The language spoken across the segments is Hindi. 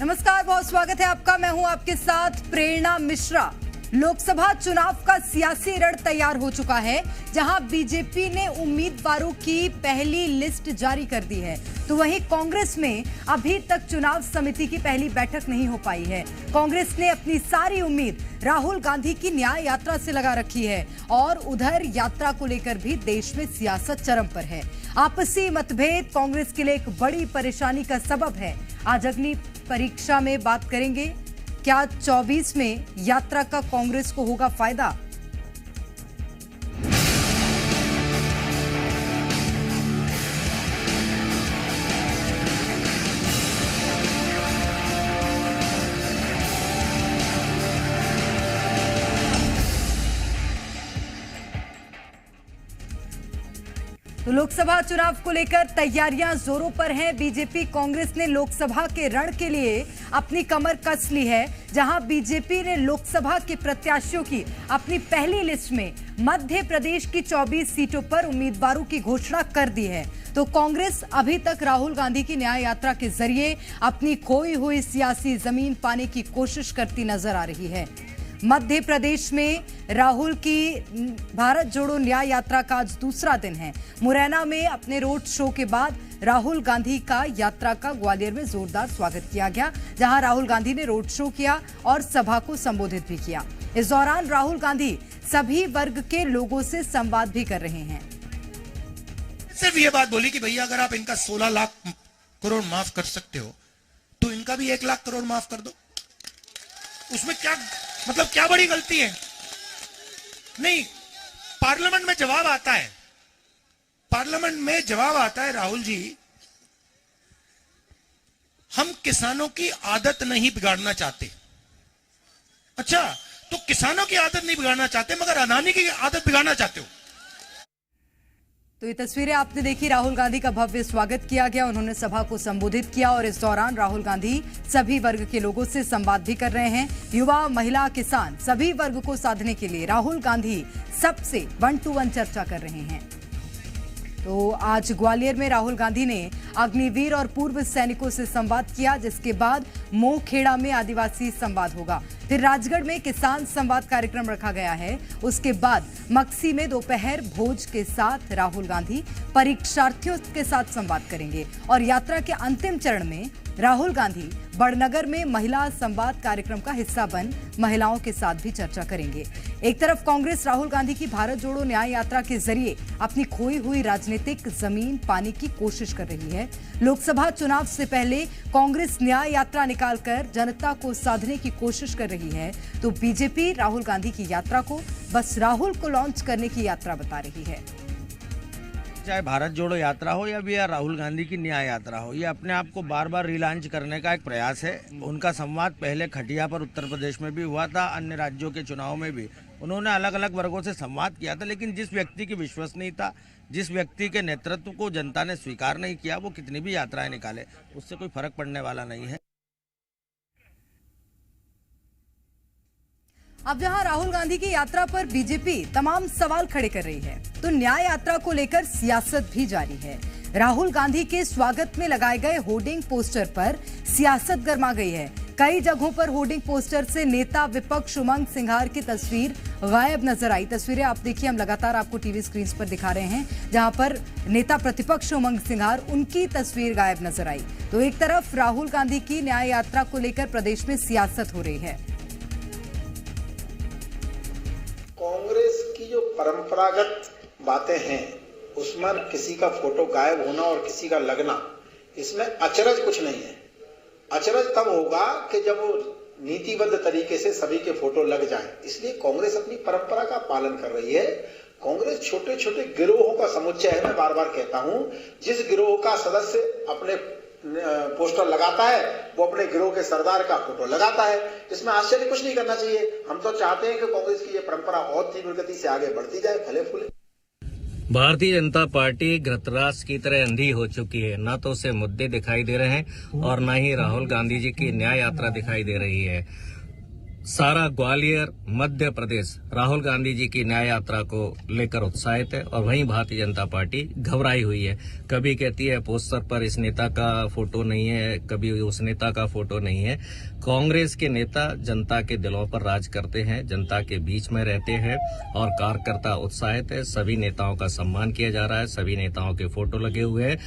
नमस्कार, बहुत स्वागत है आपका। मैं हूं आपके साथ प्रेरणा मिश्रा। लोकसभा चुनाव का सियासी रण तैयार हो चुका है, जहां बीजेपी ने उम्मीदवारों की पहली लिस्ट जारी कर दी है, तो वहीं कांग्रेस में अभी तक चुनाव समिति की पहली बैठक नहीं हो पाई है। कांग्रेस ने अपनी सारी उम्मीद राहुल गांधी की न्याय यात्रा से लगा रखी है और उधर यात्रा को लेकर भी देश में सियासत चरम पर है। आपसी मतभेद कांग्रेस के लिए एक बड़ी परेशानी का सबब है। आज अग्नि परीक्षा में बात करेंगे, क्या 24 में यात्रा का कांग्रेस को होगा फायदा? तो लोकसभा चुनाव को लेकर तैयारियां जोरों पर हैं। बीजेपी कांग्रेस ने लोकसभा के रण के लिए अपनी कमर कस ली है, जहां बीजेपी ने लोकसभा के प्रत्याशियों की अपनी पहली लिस्ट में मध्य प्रदेश की 24 सीटों पर उम्मीदवारों की घोषणा कर दी है। तो कांग्रेस अभी तक राहुल गांधी की न्याय यात्रा के जरिए अपनी खोई हुई सियासी जमीन पाने की कोशिश करती नजर आ रही है। मध्य प्रदेश में राहुल की भारत जोड़ो न्याय यात्रा का आज दूसरा दिन है। मुरैना में अपने रोड शो के बाद राहुल गांधी का यात्रा का ग्वालियर में जोरदार स्वागत किया गया, जहां राहुल गांधी ने रोड शो किया और सभा को संबोधित भी किया। इस दौरान राहुल गांधी सभी वर्ग के लोगों से संवाद भी कर रहे हैं। सिर्फ ये बात बोली कि भैया अगर आप इनका 16 लाख करोड़ माफ कर सकते हो तो इनका भी 1 लाख करोड़ माफ कर दो। उसमें क्या मतलब क्या बड़ी गलती है? नहीं, पार्लियामेंट में जवाब आता है। पार्लियामेंट में जवाब आता है, राहुल जी हम किसानों की आदत नहीं बिगाड़ना चाहते। अच्छा, तो किसानों की आदत नहीं बिगाड़ना चाहते मगर अडानी की आदत बिगाड़ना चाहते हो। तो ये तस्वीरें आपने देखी। राहुल गांधी का भव्य स्वागत किया गया, उन्होंने सभा को संबोधित किया और इस दौरान राहुल गांधी सभी वर्ग के लोगों से संवाद भी कर रहे हैं। युवा, महिला, किसान सभी वर्ग को साधने के लिए राहुल गांधी सबसे 1-to-1 चर्चा कर रहे हैं। तो आज ग्वालियर में राहुल गांधी ने अग्निवीर और पूर्व सैनिकों से संवाद किया, जिसके बाद मोहखेड़ा में आदिवासी संवाद होगा। फिर राजगढ़ में किसान संवाद कार्यक्रम रखा गया है। उसके बाद मक्सी में दोपहर भोज के साथ राहुल गांधी परीक्षार्थियों के साथ संवाद करेंगे और यात्रा के अंतिम चरण में राहुल गांधी बड़नगर में महिला संवाद कार्यक्रम का हिस्सा बन महिलाओं के साथ भी चर्चा करेंगे। एक तरफ कांग्रेस राहुल गांधी की भारत जोड़ो न्याय यात्रा के जरिए अपनी खोई हुई राजनीतिक जमीन पाने की कोशिश कर रही है। लोकसभा चुनाव से पहले कांग्रेस न्याय यात्रा निकालकर जनता को साधने की कोशिश कर रही है, तो बीजेपी राहुल गांधी की यात्रा को बस राहुल को लॉन्च करने की यात्रा बता रही है। चाहे भारत जोड़ो यात्रा हो या भी या राहुल गांधी की न्याय यात्रा हो, ये अपने आप को बार बार रिलॉन्च करने का एक प्रयास है। उनका संवाद पहले खटिया पर उत्तर प्रदेश में भी हुआ था, अन्य राज्यों के चुनाव में भी उन्होंने अलग अलग वर्गों से संवाद किया था, लेकिन जिस व्यक्ति की विश्वसनीयता, जिस व्यक्ति के नेतृत्व को जनता ने स्वीकार नहीं किया, वो कितनी भी यात्राएं निकाले उससे कोई फर्क पड़ने वाला नहीं है। अब जहां राहुल गांधी की यात्रा पर बीजेपी तमाम सवाल खड़े कर रही है, तो न्याय यात्रा को लेकर सियासत भी जारी है। राहुल गांधी के स्वागत में लगाए गए होर्डिंग पोस्टर पर सियासत गर्मा गई है। कई जगहों पर होर्डिंग पोस्टर से नेता विपक्ष उमंग सिंघार की तस्वीर गायब नजर आई। तस्वीरें आप देखिए, हम लगातार आपको टीवी स्क्रीन पर दिखा रहे हैं, जहां पर नेता प्रतिपक्ष उमंग सिंघार, उनकी तस्वीर गायब नजर आई। तो एक तरफ राहुल गांधी की न्याय यात्रा को लेकर प्रदेश में सियासत हो रही है। कांग्रेस की जो परंपरागत बातें हैं उसमें किसी का फोटो गायब होना और किसी का लगना, इसमें अचरज कुछ नहीं है। अचरज तब होगा कि जब वो नीतिबद्ध तरीके से सभी के फोटो लग जाएं। इसलिए कांग्रेस अपनी परंपरा का पालन कर रही है। कांग्रेस छोटे छोटे गिरोहों का समुच्चय है। मैं बार बार कहता हूं, जिस गिरोह का सदस्य अपने पोस्टर लगाता है वो अपने गिरोह के सरदार का फोटो लगाता है। इसमें आश्चर्य कुछ नहीं करना चाहिए। हम तो चाहते हैं कि कांग्रेस की ये परंपरा और तीव्र गति से आगे बढ़ती जाए, फले फूले। भारतीय जनता पार्टी घृतराष्ट्र की तरह अंधी हो चुकी है। न तो उसे मुद्दे दिखाई दे रहे हैं और न ही राहुल गांधी जी की न्याय यात्रा दिखाई दे रही है। सारा ग्वालियर मध्य प्रदेश राहुल गांधी जी की न्याय यात्रा को लेकर उत्साहित है और वहीं भारतीय जनता पार्टी घबराई हुई है। कभी कहती है पोस्टर पर इस नेता का फोटो नहीं है, कभी उस नेता का फोटो नहीं है। कांग्रेस के नेता जनता के दिलों पर राज करते हैं, जनता के बीच में रहते हैं और कार्यकर्ता उत्साहित है। सभी नेताओं का सम्मान किया जा रहा है, सभी नेताओं के फोटो लगे हुए हैं।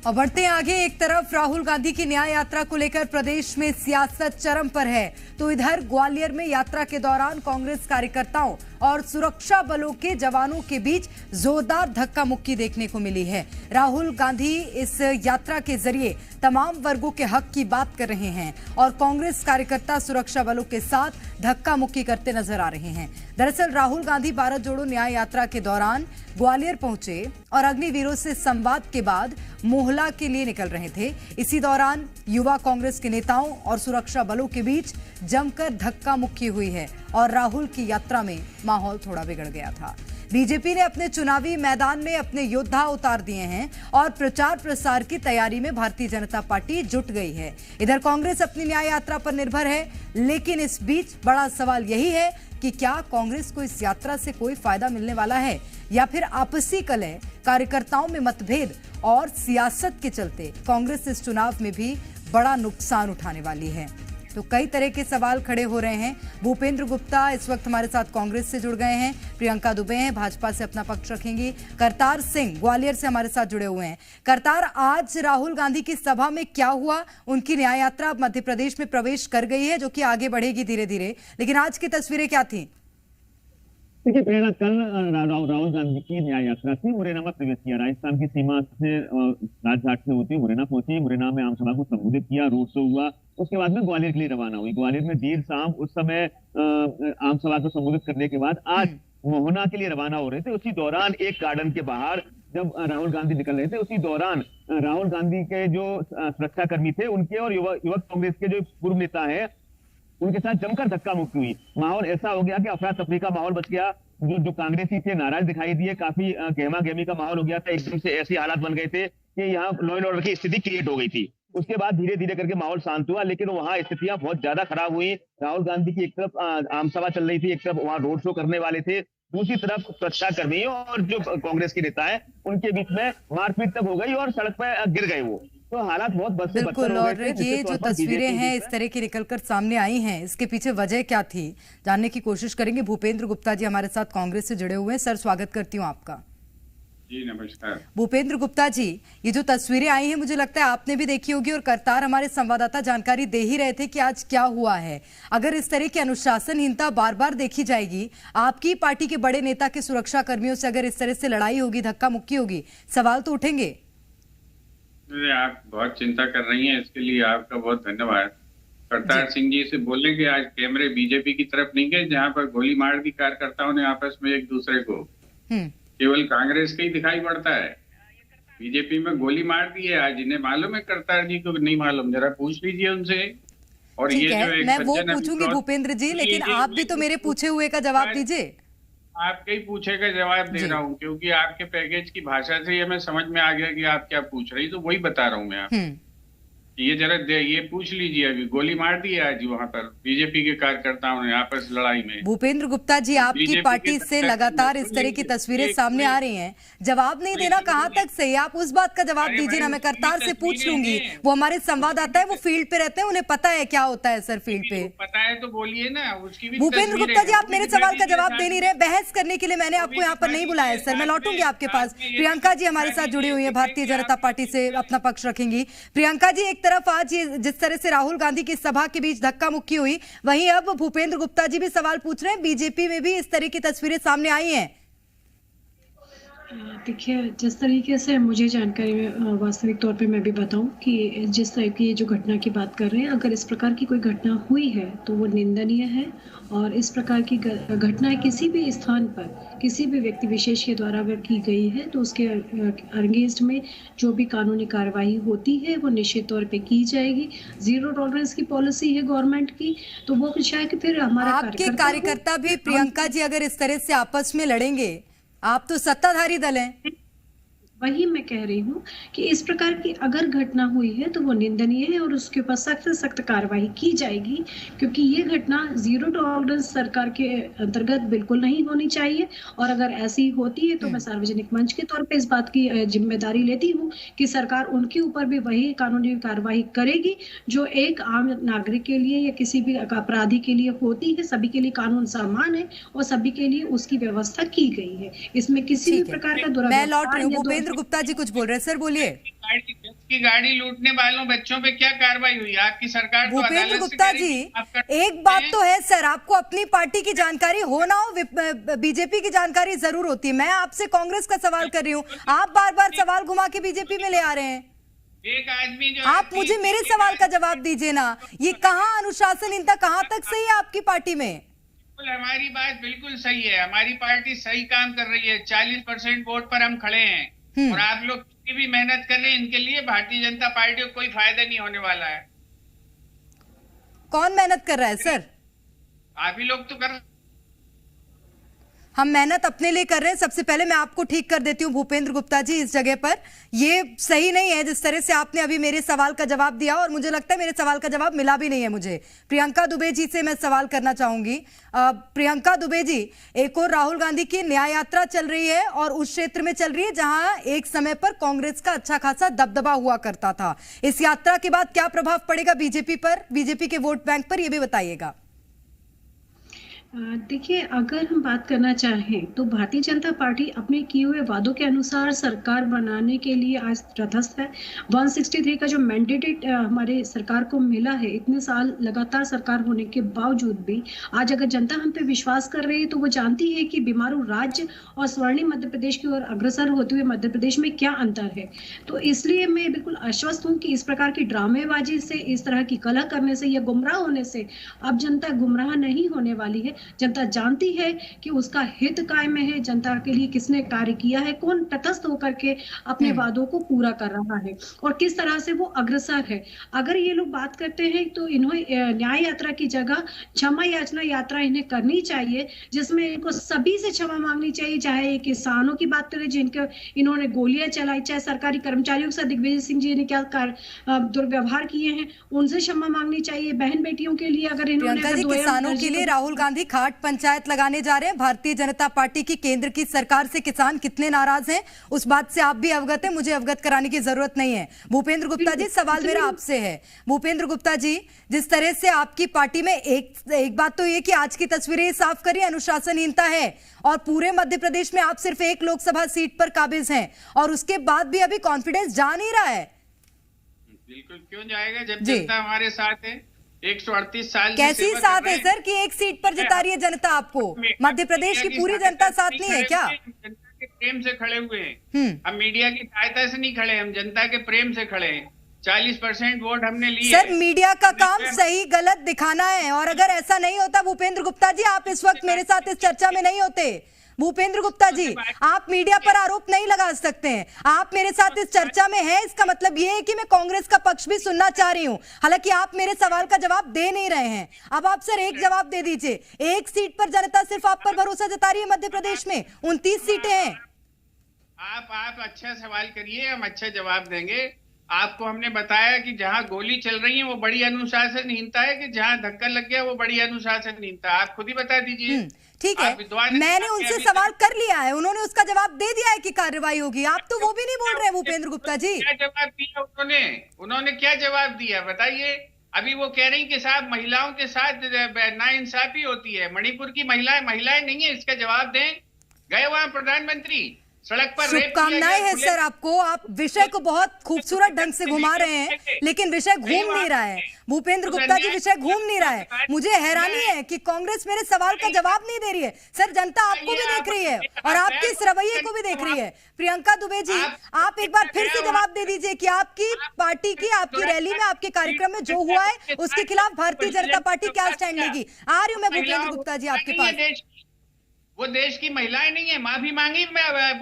और बढ़ते हैं आगे। एक तरफ राहुल गांधी की न्याय यात्रा को लेकर प्रदेश में सियासत चरम पर है, तो इधर ग्वालियर में यात्रा के दौरान कांग्रेस कार्यकर्ताओं और सुरक्षा बलों के जवानों के बीच जोरदार धक्का मुक्की देखने को मिली है। राहुल गांधी इस यात्रा के जरिए तमाम वर्गों के हक की बात कर रहे हैं और कांग्रेस कार्यकर्ता सुरक्षा बलों के साथ धक्का मुक्की करते नजर आ रहे हैं। दरअसल राहुल गांधी भारत जोड़ो न्याय यात्रा के दौरान ग्वालियर पहुंचे और अग्निवीरों से संवाद के बाद मोहला के लिए निकल रहे थे। इसी दौरान युवा कांग्रेस के नेताओं और सुरक्षा बलों के बीच जमकर धक्का मुक्की हुई है और राहुल की यात्रा में माहौल थोड़ा बिगड़ गया था। बीजेपी ने अपने चुनावी मैदान में अपने योद्धा उतार दिए हैं और प्रचार प्रसार की तैयारी में भारतीय जनता पार्टी जुट गई है। इधर कांग्रेस अपनी न्याय यात्रा पर निर्भर है, लेकिन इस बीच बड़ा सवाल यही है कि क्या कांग्रेस को इस यात्रा से कोई फायदा मिलने वाला है या फिर आपसी कलह, कार्यकर्ताओं में मतभेद और सियासत के चलते कांग्रेस इस चुनाव में भी बड़ा नुकसान उठाने वाली है। तो कई तरह के सवाल खड़े हो रहे हैं। भूपेंद्र गुप्ता इस वक्त हमारे साथ कांग्रेस से जुड़ गए हैं, प्रियंका दुबे हैं भाजपा से अपना पक्ष रखेंगी, करतार सिंह ग्वालियर से हमारे साथ जुड़े हुए हैं। करतार, आज राहुल गांधी की सभा में क्या हुआ? उनकी न्याय यात्रा मध्य प्रदेश में प्रवेश कर गई है, जो कि आगे बढ़ेगी धीरे धीरे, लेकिन आज की तस्वीरें क्या थी? देखिए प्रेरणा, कल राहुल गांधी की न्याय यात्रा थी, मुरैना में प्रवेश किया। राजस्थान की सीमा से राजघाट से होती मुरैना पहुंची, मुरैना में आम सभा को संबोधित किया, रोड शो हुआ, उसके बाद में ग्वालियर के लिए रवाना हुई। ग्वालियर में देर शाम उस समय आम सभा को संबोधित करने के बाद आज मोहना के लिए रवाना हो रहे थे। उसी दौरान एक गार्डन के बाहर जब राहुल गांधी निकल रहे थे, उसी दौरान राहुल गांधी के जो सुरक्षा कर्मी थे उनके और युवक कांग्रेस के जो पूर्व नेता है उनके साथ जमकर धक्का मुक्की हुई। माहौल ऐसा हो गया कि अफरा तफरी का माहौल बच गया। जो कांग्रेसी थे नाराज दिखाई दिए, काफी गहमा गहमी का माहौल हो गया था। एकदम से ऐसी हालात बन गए थे कि यहाँ लॉ एंड ऑर्डर की स्थिति क्रिएट हो गई थी। उसके बाद धीरे धीरे करके माहौल शांत हुआ, लेकिन वहां स्थितियां बहुत ज्यादा खराब हुई। राहुल गांधी की एक तरफ आम सभा चल रही थी, एक तरफ वहां रोड शो करने वाले थे, दूसरी तरफ सुरक्षा कर्मियों और जो कांग्रेस के नेता है उनके बीच में मारपीट तक हो गई और सड़क पर गिर गए वो। तो हालात बहुत बद से बिल्कुल। और ये जो तस्वीरें हैं इस तरह की निकलकर सामने आई हैं, इसके पीछे वजह क्या थी जानने की कोशिश करेंगे। भूपेंद्र गुप्ता जी हमारे साथ कांग्रेस से जुड़े हुए हैं। सर, स्वागत करती हूँ आपका। जी नमस्कार। भूपेंद्र गुप्ता जी, ये जो तस्वीरें आई हैं मुझे लगता है आपने भी देखी होगी और करतार हमारे संवाददाता जानकारी दे ही रहे थे कि आज क्या हुआ है। अगर इस तरह की अनुशासनहीनता बार बार देखी जाएगी, आपकी पार्टी के बड़े नेता के सुरक्षा कर्मियों से अगर इस तरह से लड़ाई होगी, धक्का मुक्की होगी, सवाल तो उठेंगे। आप बहुत चिंता कर रही हैं, इसके लिए आपका बहुत धन्यवाद। करतार सिंह जी से बोलने के आज कैमरे बीजेपी की तरफ नहीं गए, जहां पर गोली मार दी कार्यकर्ताओं ने आपस में एक दूसरे को। केवल कांग्रेस का ही दिखाई पड़ता है, बीजेपी में गोली मार दी है। आज इन्हें मालूम है, करतार जी को नहीं मालूम, जरा पूछ लीजिए उनसे। और ये जो एक मैं वो पूछूंगी भूपेंद्र जी, लेकिन आप भी तो मेरे पूछे हुए का जवाब दीजिए। आपके ही पूछे का जवाब दे रहा हूँ, क्योंकि आपके पैकेज की भाषा से ये मैं समझ में आ गया कि आप क्या पूछ रही, तो वही बता रहा हूँ मैं आपको। ये जरा ये पूछ लीजिए, अभी गोली मार दी है आज वहां पर बीजेपी के कार्यकर्ताओं ने आपस लड़ाई में। भूपेंद्र गुप्ता जी, आपकी पार्टी से लगातार इस तरह की तस्वीरें सामने आ रही हैं, जवाब नहीं देना कहाँ तक सही? आप उस बात का जवाब दीजिए ना, मैं करतार से पूछ लूंगी। वो हमारे संवाददाता है, वो फील्ड पे रहते हैं, उन्हें पता है क्या होता है। सर, फील्ड पे पता है तो बोलिए ना। उसकी भी भूपेंद्र गुप्ता जी, आप मेरे सवाल का जवाब दे नहीं रहे। बहस करने के लिए मैंने आपको यहाँ पर नहीं बुलाया सर, मैं लौटूंगी आपके पास। प्रियंका जी हमारे साथ जुड़ी हुई है, भारतीय जनता पार्टी से अपना पक्ष रखेंगी। प्रियंका जी, एक तरफ आज ये जिस तरह से राहुल गांधी की सभा के बीच धक्का मुक्की हुई, वहीं अब भूपेंद्र गुप्ता जी भी सवाल पूछ रहे हैं, बीजेपी में भी इस तरह की तस्वीरें सामने आई हैं। देखिए, जिस तरीके से मुझे जानकारी में वास्तविक तौर पे मैं भी बताऊं कि जिस तरह की जो घटना की बात कर रहे हैं, अगर इस प्रकार की कोई घटना हुई है तो वो निंदनीय है। और इस प्रकार की घटनाएं किसी भी स्थान पर किसी भी व्यक्ति विशेष के द्वारा अगर की गई है तो उसके अगेंस्ट में जो भी कानूनी कार्रवाई होती है वो निश्चित तौर पे की जाएगी। जीरो टॉलरेंस की पॉलिसी है गवर्नमेंट की, तो वो शायद फिर हमारा आपके कार्यकर्ता भी प्रियंका जी अगर इस तरह से आपस में लड़ेंगे, आप तो सत्ताधारी दल हैं। वही मैं कह रही हूँ कि इस प्रकार की अगर घटना हुई है तो वो निंदनीय है और उसके ऊपर सख्त से सख्त कार्रवाई की जाएगी, क्योंकि ये घटना जीरो टॉलरेंस सरकार के अंतर्गत बिल्कुल नहीं होनी चाहिए। और अगर ऐसी होती है तो मैं सार्वजनिक मंच के तौर पे इस बात की जिम्मेदारी लेती हूँ कि सरकार उनके ऊपर भी वही कानूनी कार्रवाई करेगी जो एक आम नागरिक के लिए या किसी भी अपराधी के लिए होती है। सभी के लिए कानून समान है और सभी के लिए उसकी व्यवस्था की गई है। इसमें किसी भी प्रकार का मैं लौट रही हूँ। भूपेंद्र गुप्ता जी कुछ बोल रहे हैं, सर बोलिए। की गाड़ी लूटने वालों बच्चों पे क्या कार्रवाई हुई? आपकी सरकार तो भूपेंद्र गुप्ता जी, एक बात तो है सर, आपको अपनी पार्टी की जानकारी हो ना हो, बीजेपी की जानकारी जरूर होती है। मैं आपसे कांग्रेस का सवाल कर रही हूँ, आप बार बार सवाल घुमा के बीजेपी में ले आ रहे हैं। एक आदमी जो आप मुझे मेरे सवाल का जवाब दीजिए ना, ये कहाँ अनुशासनहीनता कहाँ तक सही है आपकी पार्टी में? हमारी बात बिल्कुल सही है, हमारी पार्टी सही काम कर रही है। 40% वोट पर हम खड़े हैं और आप लोग कितनी भी मेहनत कर रहे हैं, इनके लिए भारतीय जनता पार्टी को कोई फायदा नहीं होने वाला है। कौन मेहनत कर रहा है सर? आप ही लोग तो कर। हम मेहनत अपने लिए कर रहे हैं। सबसे पहले मैं आपको ठीक कर देती हूँ भूपेंद्र गुप्ता जी, इस जगह पर ये सही नहीं है जिस तरह से आपने अभी मेरे सवाल का जवाब दिया, और मुझे लगता है मेरे सवाल का जवाब मिला भी नहीं है मुझे। प्रियंका दुबे जी से मैं सवाल करना चाहूंगी। प्रियंका दुबे जी, एक और राहुल गांधी की न्याय यात्रा चल रही है और उस क्षेत्र में चल रही है जहां एक समय पर कांग्रेस का अच्छा खासा दबदबा हुआ करता था। इस यात्रा के बाद क्या प्रभाव पड़ेगा बीजेपी पर, बीजेपी के वोट बैंक पर, यह भी बताइएगा। देखिए, अगर हम बात करना चाहें तो भारतीय जनता पार्टी अपने किए हुए वादों के अनुसार सरकार बनाने के लिए आज तटस्थ है। 163 का जो मैंडेटेड हमारे सरकार को मिला है, इतने साल लगातार सरकार होने के बावजूद भी आज अगर जनता हम पे विश्वास कर रही है तो वो जानती है कि बीमारू राज्य और स्वर्णिम मध्य प्रदेश की ओर अग्रसर होते हुए मध्य प्रदेश में क्या अंतर है। तो इसलिए मैं बिल्कुल आश्वस्त हूँ कि इस प्रकार की ड्रामेबाजी से, इस तरह की कलह करने से या गुमराह होने से अब जनता गुमराह नहीं होने वाली है। जनता जानती है कि उसका हित कायम है, जनता के लिए किसने कार्य किया है, कौन तटस्थ होकर के अपने वादों को पूरा कर रहा है और किस तरह से वो अग्रसर है। अगर ये लोग बात करते हैं तो इन्हें न्याय यात्रा की जगह क्षमा याचना यात्रा इन्हें करनी चाहिए, जिसमें इनको सभी से क्षमा मांगनी चाहिए। चाहे किसानों की बात करें जिनके इन्होंने गोलियां चलाई, चाहे सरकारी कर्मचारियों के साथ दिग्विजय सिंह जी ने क्या दुर्व्यवहार किए हैं, उनसे क्षमा मांगनी चाहिए। बहन बेटियों के लिए अगर इन्होंने किसानों के लिए राहुल गांधी खाट पंचायत लगाने जा रहे हैं। भारतीय जनता पार्टी की केंद्र की सरकार से किसान कितने नाराज हैं उस बात से आप भी अवगत हैं, मुझे अवगत कराने की जरूरत नहीं है। भूपेंद्र गुप्ता जी, सवाल मेरा आपसे है। भूपेंद्र गुप्ता जी, जिस तरह से आपकी पार्टी में एक बात तो ये कि आज की तस्वीरें साफ करिए, अनुशासनहीनता है और पूरे मध्य प्रदेश में आप सिर्फ एक लोकसभा सीट पर काबिज हैं और उसके बाद भी अभी कॉन्फिडेंस जा नहीं रहा है। बिल्कुल क्यों जाएगा जब जनता हमारे साथ है। 138 साल कैसी साथ है सर कि एक सीट पर जिता रही है जनता आपको? मध्य प्रदेश की पूरी जनता साथ नहीं है क्या? जनता के प्रेम से खड़े हुए हैं हम, मीडिया की सहायता से नहीं खड़े, हम जनता के प्रेम से खड़े हैं। 40% वोट हमने लिए। सर, मीडिया का काम सही गलत दिखाना है और अगर ऐसा नहीं होता भूपेंद्र गुप्ता जी, आप इस वक्त मेरे साथ इस चर्चा में नहीं होते। भूपेंद्र गुप्ता जी, आप मीडिया पर आरोप नहीं लगा सकते हैं। आप मेरे साथ इस चर्चा में हैं, इसका मतलब ये है कि मैं कांग्रेस का पक्ष भी सुनना चाह रही हूं, हालांकि आप मेरे सवाल का जवाब दे नहीं रहे हैं। अब आप सर एक जवाब दे दीजिए, एक सीट पर जनता सिर्फ आप पर भरोसा जता रही है मध्य प्रदेश में, 29 सीटें हैं। आप अच्छा सवाल करिए, हम अच्छा जवाब देंगे। आपको हमने बताया कि जहां गोली चल रही है वो बड़ी अनुशासनहीनता है, कि जहां धक्का लग गया वो बड़ी अनुशासनहीनता। आप खुद ही बता दीजिए। ठीक है, मैंने उनसे सवाल कर लिया है, उन्होंने उसका जवाब दे दिया है कि कार्रवाई होगी। आप तो वो भी नहीं बोल रहे हैं भूपेंद्र गुप्ता जी। क्या जवाब दिया उन्होंने क्या जवाब दिया बताइए? अभी वो कह रही कि साहब महिलाओं के साथ नाइंसाफी होती है, मणिपुर की महिलाएं नहीं है, इसका जवाब दें। गए वहां प्रधानमंत्री, सड़क पर शुभकामनाएं हैं सर आपको, आप विषय को बहुत खूबसूरत ढंग से घुमा रहे हैं, लेकिन विषय घूम नहीं रहा है। भूपेंद्र गुप्ता जी, विषय घूम नहीं रहा है। मुझे हैरानी है कि कांग्रेस मेरे सवाल का जवाब नहीं दे रही है। सर, जनता आपको भी देख रही है और आपके इस रवैये को भी देख रही है। प्रियंका दुबे जी, आप एक बार फिर से जवाब दे दीजिए कि आपकी पार्टी की, आपकी रैली में, आपके कार्यक्रम में जो हुआ है उसके खिलाफ भारतीय जनता पार्टी क्या स्टैंड लेगी। आ रही हूँ मैं भूपेंद्र गुप्ता जी आपके पास। वो देश की महिलाएं नहीं है, माफी मांगी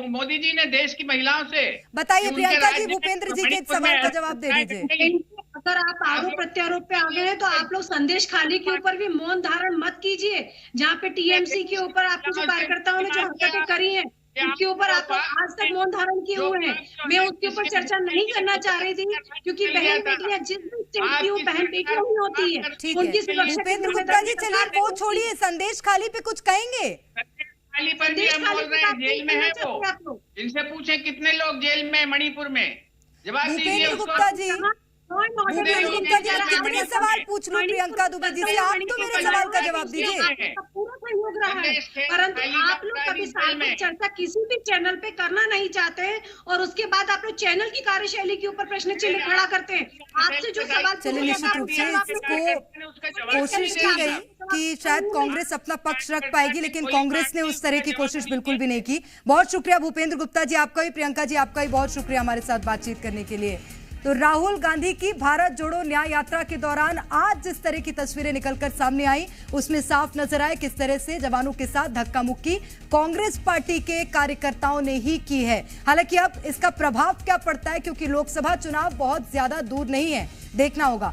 मोदी जी ने देश की महिलाओं से। बताइए प्रियंका जी, भूपेंद्र जी के सवाल का जवाब दे दीजिए। अगर आप आरोप प्रत्यारोप पे आ गए हैं तो आप लोग संदेश खाली के ऊपर भी मौन धारण मत कीजिए, जहाँ पे टीएमसी के ऊपर आपके जो कार्यकर्ताओं ने जो हरकतें करी हैं, उसके ऊपर आप आज तक मौन धारण किए हुए हैं। मैं उसके ऊपर चर्चा नहीं करना चाह रही थी, क्योंकि बहन बेटियां जिस भी स्टेट की वो बहन बेटियां ही होती है, ठीक उनकी है सुरक्षा की भूपेंद्र गुप्ता जी, चलिए जिम्मेदारी वो छोड़िए, संदेश खाली पे कुछ कहेंगे? खाली पर भी हम बोल रहे हैं, जेल में है वो। इनसे पूछे कितने लोग जेल में मणिपुर में, जवाब दीजिए भूपेंद्र उसको। गुप्ता जी, भूपेंद्र गुप्ता जी, मैं कितने सवाल पूछ लूं प्रियंका दुबे जी से? आप तो मेरे सवाल का जवाब दीजिए। पूरा सहयोग रहा है, परंतु आप लोग कभी सार्वजनिक चर्चा किसी भी चैनल पे करना नहीं चाहते हैं, और उसके बाद आप लोग चैनल की कार्यशैली के ऊपर प्रश्न चिन्ह खड़ा करते हैं। आपसे जो सवाल चलिए, निश्चित रूप से इसको कोशिश की गई कि शायद कांग्रेस अपना पक्ष रख पाएगी, लेकिन कांग्रेस ने उस तरह की कोशिश बिल्कुल भी नहीं की। बहुत शुक्रिया भूपेंद्र गुप्ता जी आपका भी, प्रियंका जी आपका भी बहुत शुक्रिया हमारे साथ बातचीत करने के लिए। तो राहुल गांधी की भारत जोड़ो न्याय यात्रा के दौरान आज जिस तरह की तस्वीरें निकलकर सामने आई, उसमें साफ नजर आए किस तरह से जवानों के साथ धक्का मुक्की कांग्रेस पार्टी के कार्यकर्ताओं ने ही की है। हालांकि अब इसका प्रभाव क्या पड़ता है, क्योंकि लोकसभा चुनाव बहुत ज्यादा दूर नहीं है, देखना होगा।